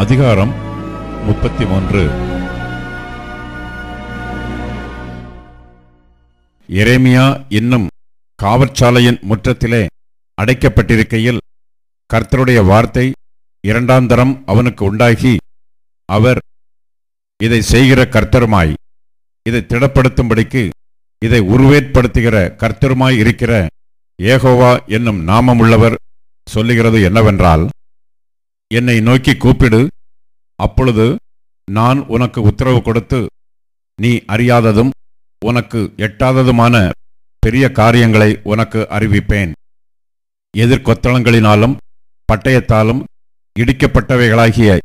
அதிகாரம் 33. எரேமியா இன்னும் காவற்சாலையின் முற்றத்திலே அடைக்கப்பட்டிருக்கையில் கர்த்தருடைய வார்த்தை இரண்டாம் தரம் அவனுக்கு உண்டாகி, அவர் இதை செய்கிற கர்த்தருமாய், இதை திடப்படுத்தும்படிக்கு இதை உருவேற்படுத்துகிற கர்த்தருமாய் இருக்கிற யெகோவா என்னும் நாமமுள்ளவர் சொல்லுகிறது என்னவென்றால், என்னை நோக்கி கூப்பிடு, அப்பொழுது நான் உனக்கு உத்தரவு கொடுத்து நீ அறியாததும் உனக்கு எட்டாததுமான பெரிய காரியங்களை உனக்கு அறிவிப்பேன். எதிர்கொத்தளங்களினாலும் பட்டயத்தாலும் இடிக்கப்பட்டவைகளாகிய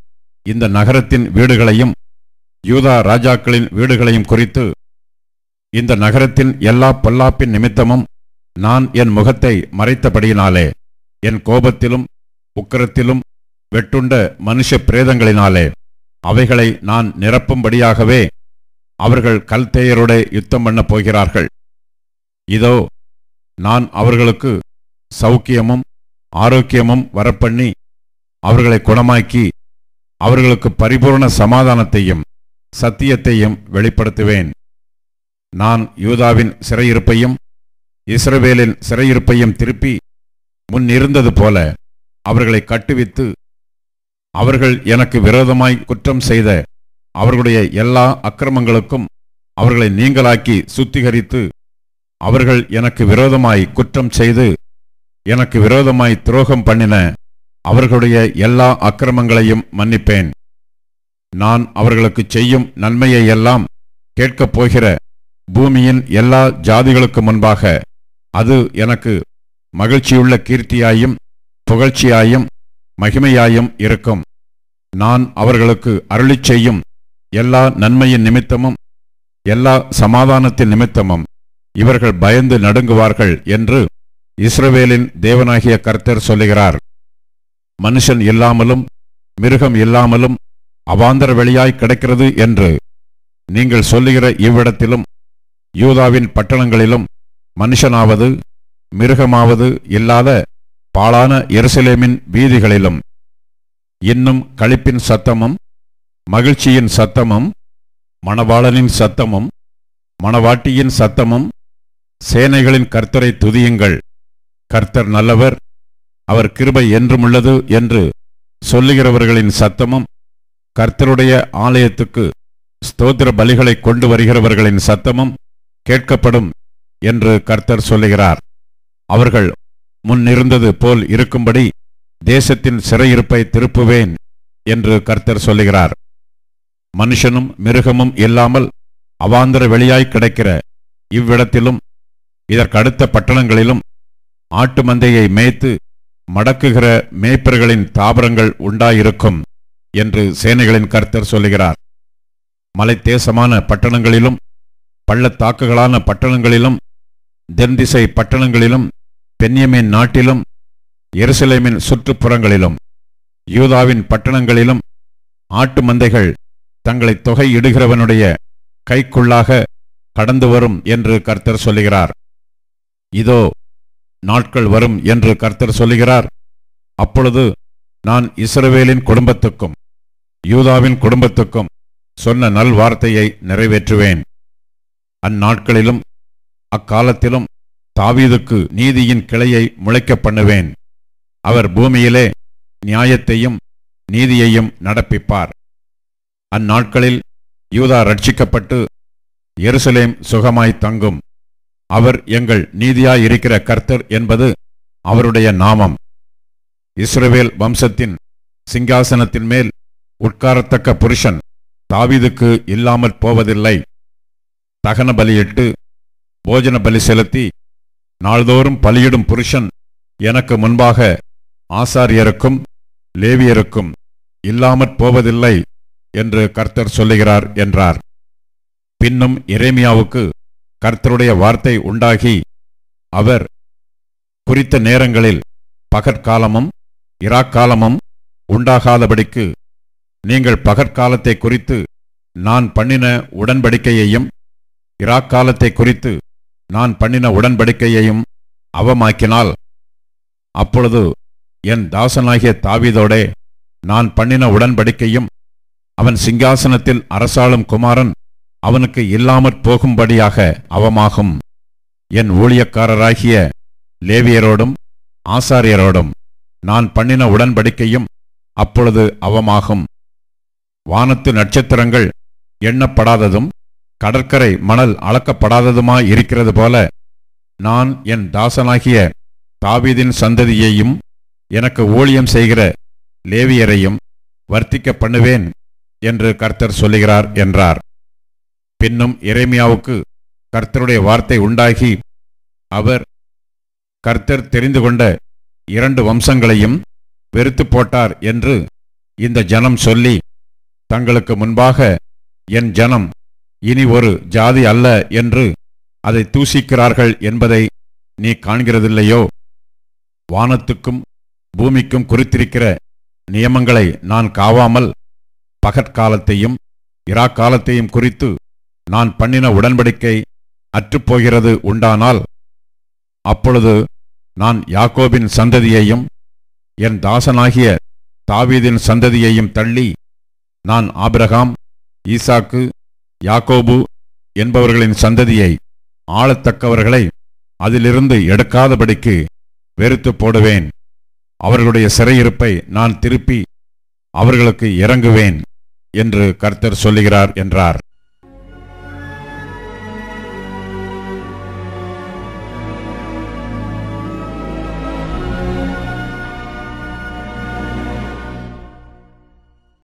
இந்த நகரத்தின் வீடுகளையும் யூதா ராஜாக்களின் வீடுகளையும் குறித்து, இந்த நகரத்தின் எல்லா பொல்லாப்பின் நிமித்தமும் நான் என் முகத்தை மறைத்தபடியினாலே, என் கோபத்திலும் உக்கிரத்திலும் வெட்டுண்ட மனுஷ பிரேதங்களினாலே அவைகளை நான் நிரப்பும்படியாகவே அவர்கள் கல்தேயரோட யுத்தம் பண்ண போகிறார்கள். இதோ, நான் அவர்களுக்கு சௌக்கியமும் ஆரோக்கியமும் வரப்பண்ணி அவர்களை குணமாக்கி அவர்களுக்கு பரிபூர்ண சமாதானத்தையும் சத்தியத்தையும் வெளிப்படுத்துவேன். நான் யூதாவின் சிறையிருப்பையும் இஸ்ரவேலின் சிறையிருப்பையும் திருப்பி முன்னிருந்தது போல அவர்களை கட்டுவித்து, அவர்கள் எனக்கு விரோதமாய் குற்றம் செய்த அவர்களுடைய எல்லா அக்கிரமங்களுக்கும் அவர்களை நீங்களாக்கி சுத்திகரித்து, அவர்கள் எனக்கு விரோதமாய் குற்றம் செய்து எனக்கு விரோதமாய் துரோகம் பண்ணின அவர்களுடைய எல்லா அக்கிரமங்களையும் மன்னிப்பேன். நான் அவர்களுக்கு செய்யும் நன்மையையெல்லாம் கேட்கப் போகிற பூமியின் எல்லா ஜாதிகளுக்கு முன்பாக அது எனக்கு மகிழ்ச்சியுள்ள கீர்த்தியாயும் புகழ்ச்சியாயும் மகிமையாயும் இருக்கும். நான் அவர்களுக்கு அருளிச் செய்யும் எல்லா நன்மையின் நிமித்தமும் எல்லா சமாதானத்தின் நிமித்தமும் இவர்கள் பயந்து நடுங்குவார்கள் என்று இஸ்ரவேலின் தேவனாகிய கர்த்தர் சொல்லுகிறார். மனுஷன் இல்லாமலும் மிருகம் இல்லாமலும் அவாந்தர வெளியாய் கிடக்கிறது என்று நீங்கள் சொல்லுகிற இவ்விடத்திலும் யூதாவின் பட்டணங்களிலும் மனுஷனாவது மிருகமாவது இல்லாத பாழான எருசலேமின் வீதிகளிலும் இன்னும் களிப்பின் சத்தமும் மகிழ்ச்சியின் சத்தமும் மணவாளனின் சத்தமும் மணவாட்டியின் சத்தமும் சேனைகளின் கர்த்தரை துதியுங்கள், கர்த்தர் நல்லவர், அவர் கிருபை என்றுமுள்ளது என்று சொல்லுகிறவர்களின் சத்தமும் கர்த்தருடைய ஆலயத்துக்கு ஸ்தோத்திர பலிகளை கொண்டு வருகிறவர்களின் சத்தமும் கேட்கப்படும் என்று கர்த்தர் சொல்லுகிறார். அவர்கள் முன்னிருந்தது போல் இருக்கும்படி தேசத்தின் சிறையிருப்பை திருப்புவேன் என்று கர்த்தர் சொல்லுகிறார். மனுஷனும் மிருகமும் இல்லாமல் அவாந்தர வெளியாய் கிடக்கிற இவ்விடத்திலும் இதற்கடுத்த பட்டணங்களிலும் ஆட்டு மந்தையை மேய்த்து மடக்குகிற மேய்ப்பர்களின் தாபரங்கள் உண்டாயிருக்கும் என்று சேனைகளின் கர்த்தர் சொல்லுகிறார். மலைத்தேசமான பட்டணங்களிலும் பள்ளத்தாக்குகளான பட்டணங்களிலும் தென்திசை பட்டணங்களிலும் பென்யமீன் நாட்டிலும் எருசலேமின் சுற்றுப்புறங்களிலும் யூதாவின் பட்டணங்களிலும் ஆட்டு மந்தைகள் தங்களை தொகையிடுகிறவனுடைய கைக்குள்ளாக கடந்து வரும் என்று கர்த்தர் சொல்லுகிறார். இதோ, நாட்கள் வரும் என்று கர்த்தர் சொல்லுகிறார். அப்பொழுது நான் இஸ்ரவேலின் குடும்பத்துக்கும் யூதாவின் குடும்பத்துக்கும் சொன்ன நல்வார்த்தையை நிறைவேற்றுவேன். அந்நாட்களிலும் அக்காலத்திலும் தாவீதுக்கு நீதியின் கிளையை முளைக்க பண்ணுவேன். அவர் பூமியிலே நியாயத்தையும் நீதியையும் நடப்பிப்பார். அந்நாட்களில் யூதா ரட்சிக்கப்பட்டு எருசலேம் சுகமாய் தங்கும். அவர் எங்கள் நீதியாயிருக்கிற கர்த்தர் என்பது அவருடைய நாமம். இஸ்ரவேல் வம்சத்தின் சிங்காசனத்தின் மேல் உட்காரத்தக்க புருஷன் தாவீதுக்கு இல்லாமற் போவதில்லை. தகன பலியிட்டு போஜன பலி செலுத்தி நாள்தோறும் பலியிடும் புருஷன் எனக்கு முன்பாக ஆசாரியருக்கும் லேவியருக்கும் இல்லாமற் போவதில்லை என்று கர்த்தர் சொல்லுகிறார் என்றார். பின்னும் எரேமியாவுக்கு கர்த்தருடைய வார்த்தை உண்டாகி, அவர் குறித்த நேரங்களில் பகற்காலமும் இராக்காலமும் உண்டாகாதபடிக்கு நீங்கள் பகற்காலத்தை குறித்து நான் பண்ணின உடன்படிக்கையையும் இராக்காலத்தை குறித்து நான் பண்ணின உடன்படிக்கையையும் அவமாக்கினால், அப்பொழுது என் தாசனாகிய தாவீதோடே நான் பண்ணின உடன்படிக்கையும் அவன் சிங்காசனத்தில் அரசாளும் குமாரன் அவனுக்கு இல்லாமற் போகும்படியாக அவமாகும். என் ஊழியக்காரராகிய லேவியரோடும் ஆசாரியரோடும் நான் பண்ணின உடன்படிக்கையும் அப்பொழுது அவமாகும். வானத்து நட்சத்திரங்கள் எண்ணப்படாததும் கடற்கரை மணல் அளக்கப்படாததுமாயிருக்கிறது போல நான் என் தாசனாகிய தாவீதின் சந்ததியையும் எனக்கு ஊழியம் செய்கிற லேவியரையும் வர்த்திக்க பண்ணுவேன் என்று கர்த்தர் சொல்லுகிறார் என்றார். பின்னும் எரேமியாவுக்கு கர்த்தருடைய வார்த்தை உண்டாகி, அவர் கர்த்தர் தெரிந்து கொண்ட 2 வம்சங்களையும் வெறுத்து போட்டார் என்று இந்த ஜனம் சொல்லி, தங்களுக்கு முன்பாக என் ஜனம் இனி ஒரு ஜாதி அல்ல என்று அதை தூசிக்கிறார்கள் என்பதை நீ காண்கிறதில்லையோ? வானத்துக்கும் பூமிக்கும் குறித்திருக்கிற நியமங்களை நான் காவாமல் பகற்காலத்தையும் இராக்காலத்தையும் குறித்து நான் பண்ணின உடன்படிக்கை அற்றுப்போகிறது உண்டானால், அப்பொழுது நான் யாக்கோபின் சந்ததியையும் என் தாசனாகிய தாவீதின் சந்ததியையும் தள்ளி, நான் ஆபிரகாம், ஈசாக்கு, யாக்கோபு என்பவர்களின் சந்ததியை ஆளத்தக்கவர்களை அதிலிருந்து எடுக்காதபடிக்கு வெறுத்து போடுவேன். அவர்களுடைய சிறையிருப்பை நான் திருப்பி அவர்களுக்கு இறங்குவேன் என்று கர்த்தர் சொல்லுகிறார் என்றார்.